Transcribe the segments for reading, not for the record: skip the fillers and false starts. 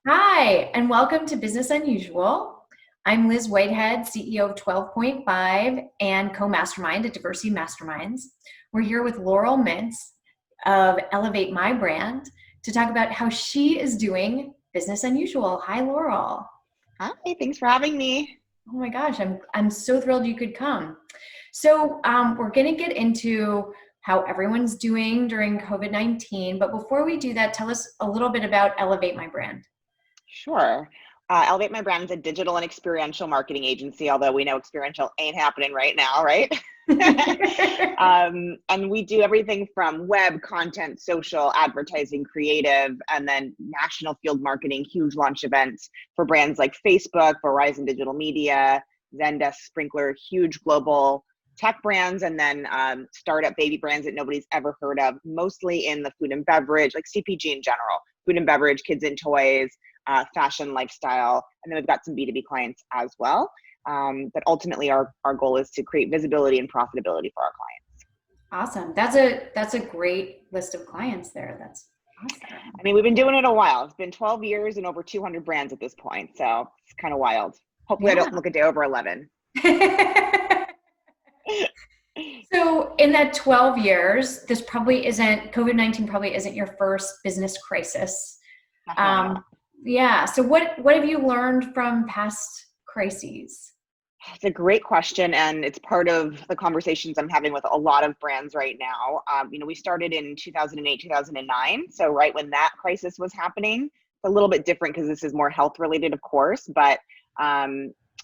Hi, and welcome to Business Unusual. I'm Liz Whitehead, CEO of 12.5 and co-mastermind at Diversity Masterminds. We're here with Laurel Mintz of Elevate My Brand to talk about how she is doing business unusual. Hi, Laurel. Hi, thanks for having me. Oh my gosh, I'm so thrilled you could come. So we're going to get into how everyone's doing during COVID-19, but before we do that, tell us a little bit about Elevate My Brand. Sure. Elevate My Brand is a digital and experiential marketing agency, although we know experiential ain't happening right now, right? And we do everything from web content, social, advertising, creative, and then national field marketing, huge launch events for brands like Facebook, Verizon Digital Media, Zendesk, Sprinkler, huge global tech brands, and then startup baby brands that nobody's ever heard of, mostly in the food and beverage, like CPG in general, food and beverage, kids and toys, fashion, lifestyle, and then we've got some B2B clients as well. But ultimately, our goal is to create visibility and profitability for our clients. Awesome. That's a great list of clients there. That's awesome. I mean, we've been doing it a while. It's been 12 years and over 200 brands at this point, so it's kind of wild. Hopefully, I don't look a day over 11. So in that 12 years, COVID-19 probably isn't your first business crisis. Yeah. So what have you learned from past crises? It's a great question, and it's part of the conversations I'm having with a lot of brands right now. We started in 2008, 2009, so right when that crisis was happening. It's a little bit different because this is more health related, of course, but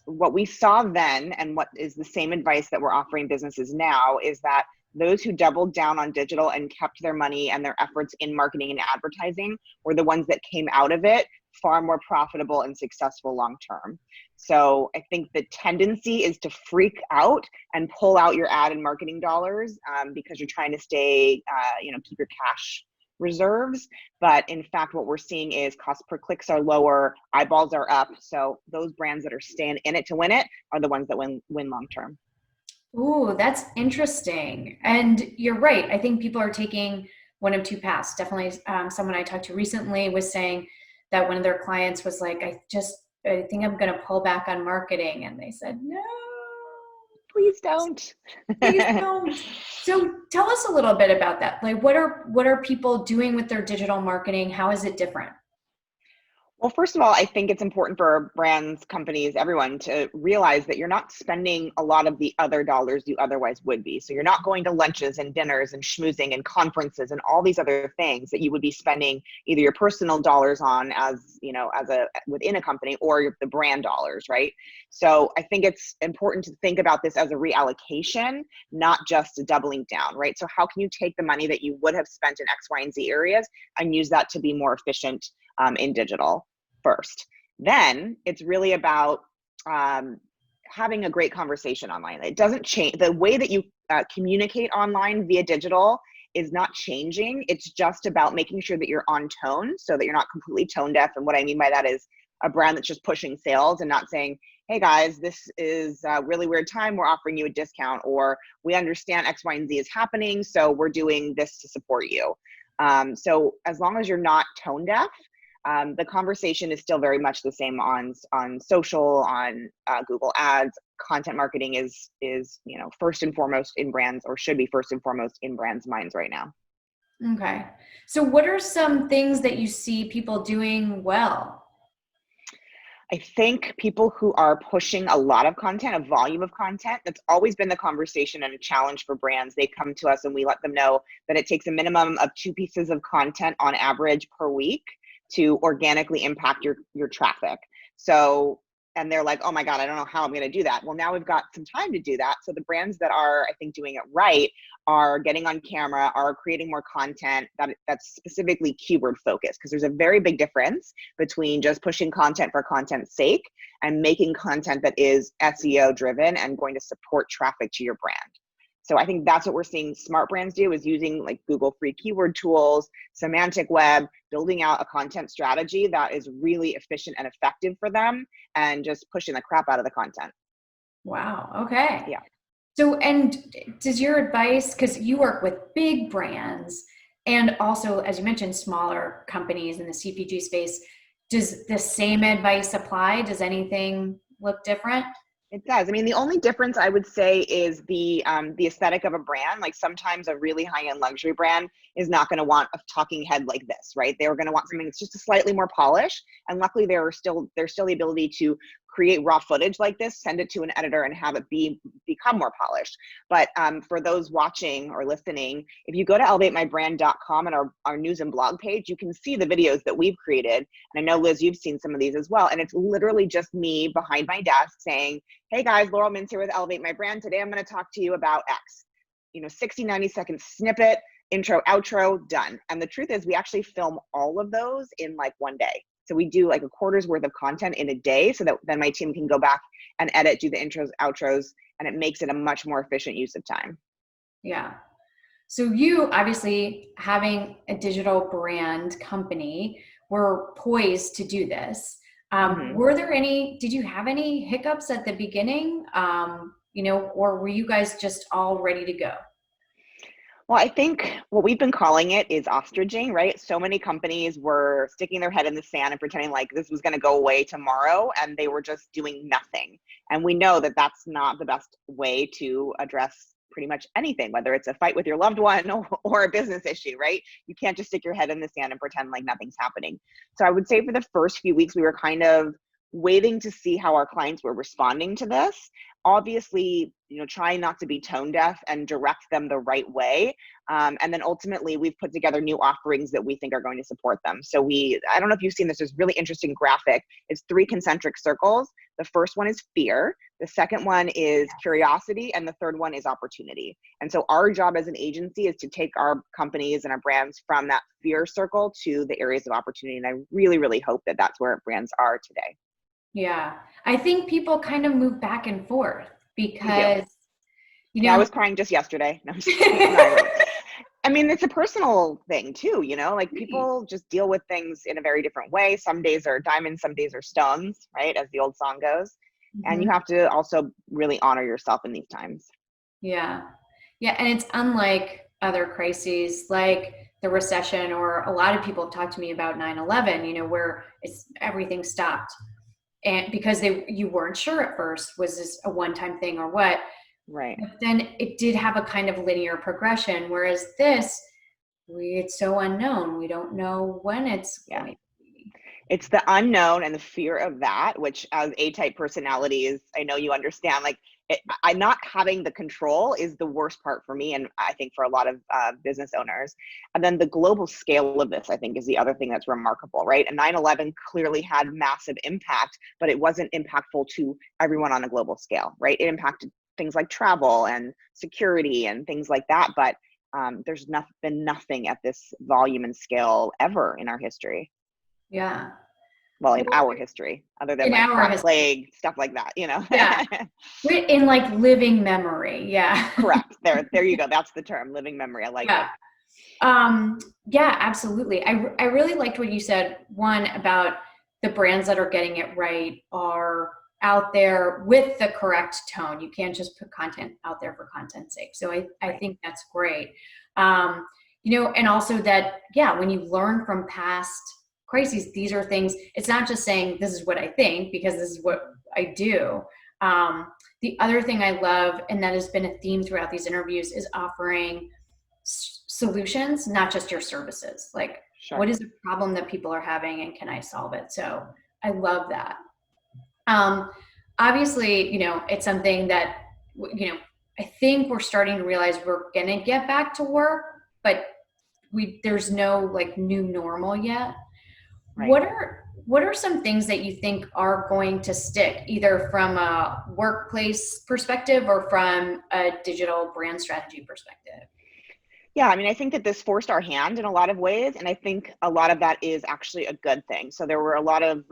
what we saw then, and what is the same advice that we're offering businesses now, is that those who doubled down on digital and kept their money and their efforts in marketing and advertising were the ones that came out of it far more profitable and successful long term. So I think the tendency is to freak out and pull out your ad and marketing dollars because you're trying to stay, keep your cash reserves. But in fact, what we're seeing is cost per clicks are lower, eyeballs are up. So those brands that are staying in it to win it are the ones that win long term. Ooh, that's interesting. And you're right. I think people are taking one of two paths. Definitely, someone I talked to recently was saying that one of their clients was like, I think I'm going to pull back on marketing. And they said, no, please don't. Please don't. So tell us a little bit about that. Like, what are people doing with their digital marketing? How is it different? Well, first of all, I think it's important for brands, companies, everyone to realize that you're not spending a lot of the other dollars you otherwise would be. So you're not going to lunches and dinners and schmoozing and conferences and all these other things that you would be spending either your personal dollars on within a company or the brand dollars, right? So I think it's important to think about this as a reallocation, not just a doubling down, right? So how can you take the money that you would have spent in X, Y, and Z areas and use that to be more efficient in digital first? Then it's really about having a great conversation online. It doesn't change. The way that you communicate online via digital is not changing. It's just about making sure that you're on tone so that you're not completely tone deaf. And what I mean by that is a brand that's just pushing sales and not saying, hey guys, this is a really weird time, we're offering you a discount, or we understand X, Y, and Z is happening, so we're doing this to support you. So as long as you're not tone deaf, the conversation is still very much the same on social, on Google Ads. Content marketing is first and foremost in brands, or should be first and foremost in brands' minds right now. Okay. So what are some things that you see people doing well? I think people who are pushing a lot of content, a volume of content, that's always been the conversation and a challenge for brands. They come to us and we let them know that it takes a minimum of 2 pieces of content on average per week to organically impact your traffic. So, and they're like, oh my God, I don't know how I'm going to do that. Well, now we've got some time to do that. So the brands that are, I think, doing it right are getting on camera, are creating more content that's specifically keyword focused, because there's a very big difference between just pushing content for content's sake and making content that is SEO driven and going to support traffic to your brand. So I think that's what we're seeing smart brands do, is using like Google free keyword tools, semantic web, building out a content strategy that is really efficient and effective for them, and just pushing the crap out of the content. Wow. Okay. Yeah. So, and does your advice, because you work with big brands and also, as you mentioned, smaller companies in the CPG space, Does the same advice apply? Does anything look different? It does. I mean, the only difference I would say is the aesthetic of a brand. Like sometimes a really high-end luxury brand is not going to want a talking head like this, right? They're going to want something that's just a slightly more polished. And luckily, there's still the ability to create raw footage like this, send it to an editor, and have it become more polished. But for those watching or listening, if you go to elevatemybrand.com and our news and blog page, you can see the videos that we've created. And I know, Liz, you've seen some of these as well. And it's literally just me behind my desk saying, hey guys, Laurel Mintz here with Elevate My Brand. Today I'm going to talk to you about X. 60, 90-second snippet, intro, outro, done. And the truth is we actually film all of those in like one day. So we do like a quarter's worth of content in a day so that then my team can go back and edit, do the intros, outros, and it makes it a much more efficient use of time. Yeah. So you obviously, having a digital brand company, were poised to do this. Did you have any hiccups at the beginning? Or were you guys just all ready to go? Well, I think what we've been calling it is ostriching, right? So many companies were sticking their head in the sand and pretending like this was going to go away tomorrow, and they were just doing nothing. And we know that that's not the best way to address pretty much anything, whether it's a fight with your loved one or a business issue, right? You can't just stick your head in the sand and pretend like nothing's happening. So I would say for the first few weeks, we were kind of waiting to see how our clients were responding to this. Obviously, trying not to be tone deaf and direct them the right way. And then ultimately, we've put together new offerings that we think are going to support them. So I don't know if you've seen this, there's really interesting graphic. It's 3 concentric circles. The first one is fear. The second one is curiosity. And the third one is opportunity. And so our job as an agency is to take our companies and our brands from that fear circle to the areas of opportunity. And I really, really hope that that's where brands are today. Yeah. I think people kind of move back and forth because, I was crying just yesterday. No, I mean, it's a personal thing too, like people just deal with things in a very different way. Some days are diamonds, some days are stones, right? As the old song goes. And you have to also really honor yourself in these times. Yeah. Yeah. And it's unlike other crises like the recession, or a lot of people have talked to me about 9/11, where everything stopped. And because you weren't sure at first, was this a one-time thing or what? Right. But then it did have a kind of linear progression, whereas it's so unknown. We don't know when it's going to be. It's the unknown and the fear of that, which as A-type personalities, I know you understand, like I'm not having the control is the worst part for me. And I think for a lot of business owners. And then the global scale of this, I think, is the other thing that's remarkable, right? And 9/11 clearly had massive impact, but it wasn't impactful to everyone on a global scale, right? It impacted things like travel and security and things like that. But there's been nothing at this volume and scale ever in our history. Yeah. Well, in our history, other than like Black Plague, stuff like that, Yeah. In like living memory. Yeah. Correct. There you go. That's the term, living memory. I like it. Yeah, absolutely. I really liked what you said, one, about the brands that are getting it right are out there with the correct tone. You can't just put content out there for content's sake. So I think that's great. And also that, when you learn from past crises, these are things, it's not just saying this is what I think because this is what I do. The other thing I love, and that has been a theme throughout these interviews, is offering solutions, not just your services. Like, what is the problem that people are having and can I solve it? So I love that. Obviously, it's something that, I think we're starting to realize we're going to get back to work, but there's no like new normal yet. Right. What are some things that you think are going to stick, either from a workplace perspective or from a digital brand strategy perspective? Yeah, I mean, I think that this forced our hand in a lot of ways, and I think a lot of that is actually a good thing. So there were a lot of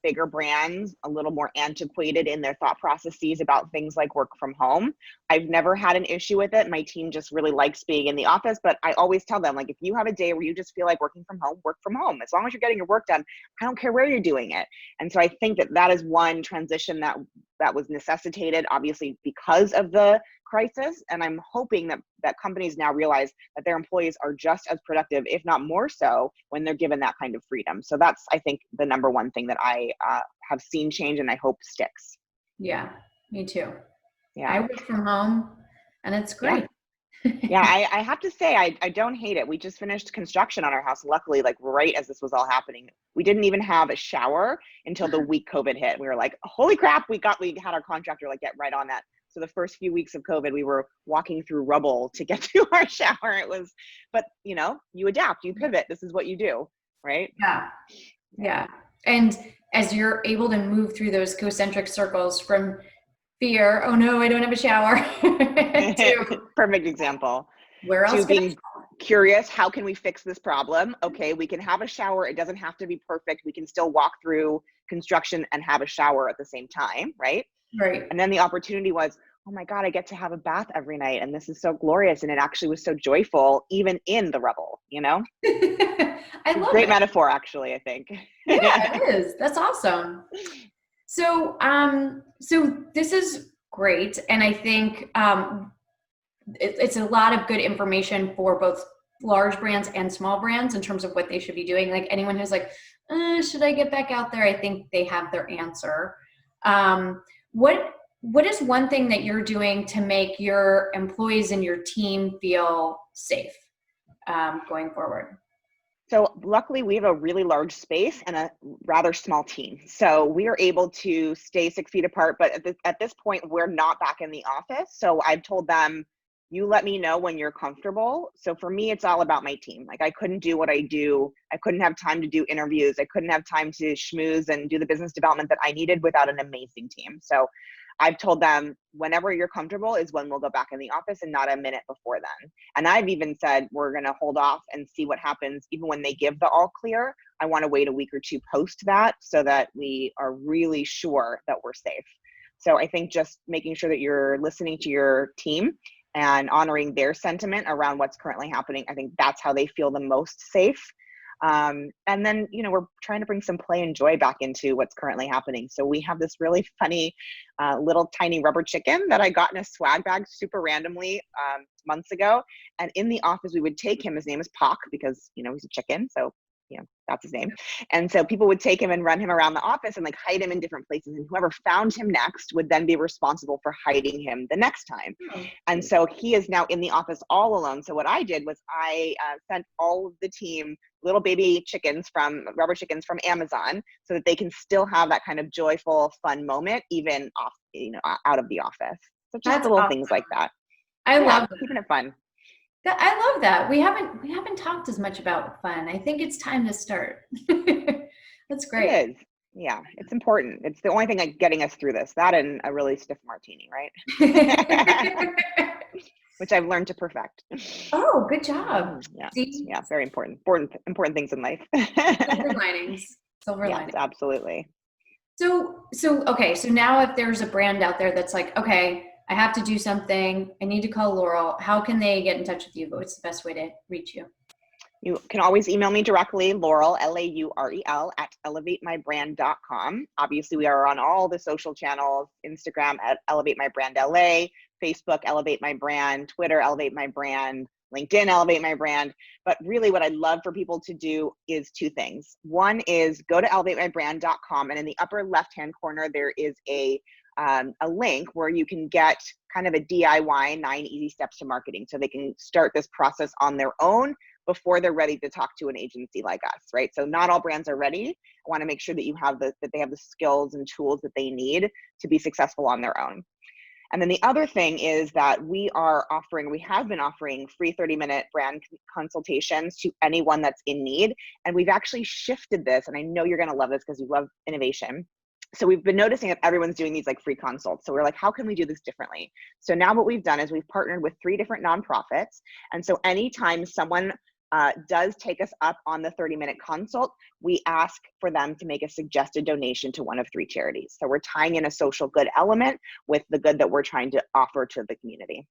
bigger brands, a little more antiquated in their thought processes about things like work from home. I've never had an issue with it. My team just really likes being in the office, but I always tell them, like, if you have a day where you just feel like working from home, work from home. As long as you're getting your work done, I don't care where you're doing it. And so I think that that is one transition that that was necessitated, obviously, because of the crisis. And I'm hoping that companies now realize that their employees are just as productive, if not more so, when they're given that kind of freedom. So that's, I think, the number one thing that I have seen change and I hope sticks. Yeah, me too. Yeah. I work from home and it's great. Yeah, I have to say, I don't hate it. We just finished construction on our house, luckily, like right as this was all happening. We didn't even have a shower until the week COVID hit. We were like, holy crap, we had our contractor like get right on that. So the first few weeks of COVID, we were walking through rubble to get to our shower. But you adapt, you pivot. This is what you do, right? Yeah. And as you're able to move through those concentric circles from fear, oh no, I don't have a shower, to perfect example. Where else to being curious, how can we fix this problem? Okay, we can have a shower. It doesn't have to be perfect. We can still walk through construction and have a shower at the same time, right? Right. And then the opportunity was, oh my God, I get to have a bath every night. And this is so glorious. And it actually was so joyful, even in the rubble, I love Great it. metaphor, actually, I think. Yeah, it is. That's awesome. So, so this is great. And I think it's a lot of good information for both large brands and small brands in terms of what they should be doing. Like anyone who's like, should I get back out there? I think they have their answer. What is one thing that you're doing to make your employees and your team feel safe going forward? So luckily we have a really large space and a rather small team. So we are able to stay 6 feet apart, but at this point we're not back in the office. So I've told them, you let me know when you're comfortable. So for me, it's all about my team. Like I couldn't do what I do. I couldn't have time to do interviews. I couldn't have time to schmooze and do the business development that I needed without an amazing team. So I've told them whenever you're comfortable is when we'll go back in the office and not a minute before then. And I've even said, we're going to hold off and see what happens. Even when they give the all clear, I want to wait a week or two post that so that we are really sure that we're safe. So I think just making sure that you're listening to your team and honoring their sentiment around what's currently happening. I think that's how they feel the most safe. And then, we're trying to bring some play and joy back into what's currently happening. So we have this really funny little tiny rubber chicken that I got in a swag bag super randomly months ago. And in the office, we would take him. His name is Pock because, he's a chicken. So, that's his name. And so people would take him and run him around the office and like hide him in different places. And whoever found him next would then be responsible for hiding him the next time. And so he is now in the office all alone. So what I did was I sent all of the team little baby rubber chickens from Amazon so that they can still have that kind of joyful, fun moment, even off, out of the office. So just That's little awesome. things like that. I love keeping it fun. I love that. We haven't talked as much about fun. I think it's time to start. That's great. It is. Yeah, it's important. It's the only thing like getting us through this. That and a really stiff martini, right? Which I've learned to perfect. Oh, good job. Yeah. See? Yeah, very important. Important things in life. Silver linings. Yes, absolutely. So okay, so now if there's a brand out there that's like, okay, I have to do something, I need to call Laurel, how can they get in touch with you? What's the best way to reach you? You can always email me directly, Laurel, Laurel, at elevatemybrand.com. Obviously, we are on all the social channels, Instagram at Elevate My Brand LA, Facebook, Elevate My Brand, Twitter, Elevate My Brand, LinkedIn, Elevate My Brand. But really what I'd love for people to do is two things. One is go to elevatemybrand.com, and in the upper left-hand corner, there is a link where you can get kind of a DIY 9 easy steps to marketing. So they can start this process on their own before they're ready to talk to an agency like us, right? So not all brands are ready. I want to make sure that that they have the skills and tools that they need to be successful on their own. And then the other thing is that we have been offering free 30-minute brand consultations to anyone that's in need. And we've actually shifted this, and I know you're going to love this because you love innovation. So we've been noticing that everyone's doing these like free consults. So we're like, how can we do this differently? So now what we've done is we've partnered with 3 different nonprofits. And so anytime someone does take us up on the 30-minute consult, we ask for them to make a suggested donation to one of 3 charities. So we're tying in a social good element with the good that we're trying to offer to the community.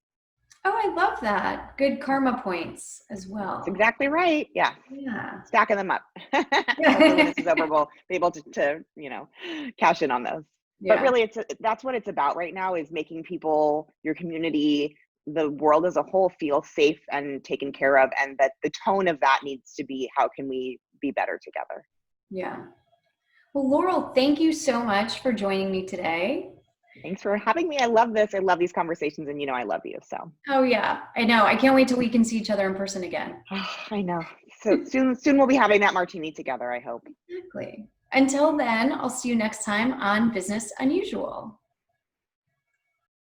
Oh, I love that. Good karma points as well. That's exactly right. Yeah. Stacking them up. Once this is over, we'll be able to cash in on those. But Yeah. really, that's what it's about right now, is making people, your community, the world as a whole feel safe and taken care of, and that the tone of that needs to be, how can we be better together? Yeah. Well, Laurel, thank you so much for joining me today. Thanks for having me. I love this. I love these conversations, and I love you. So Oh yeah, I know. I can't wait till we can see each other in person again. I know. So soon we'll be having that martini together, I hope. Exactly. Until then, I'll see you next time on Business Unusual.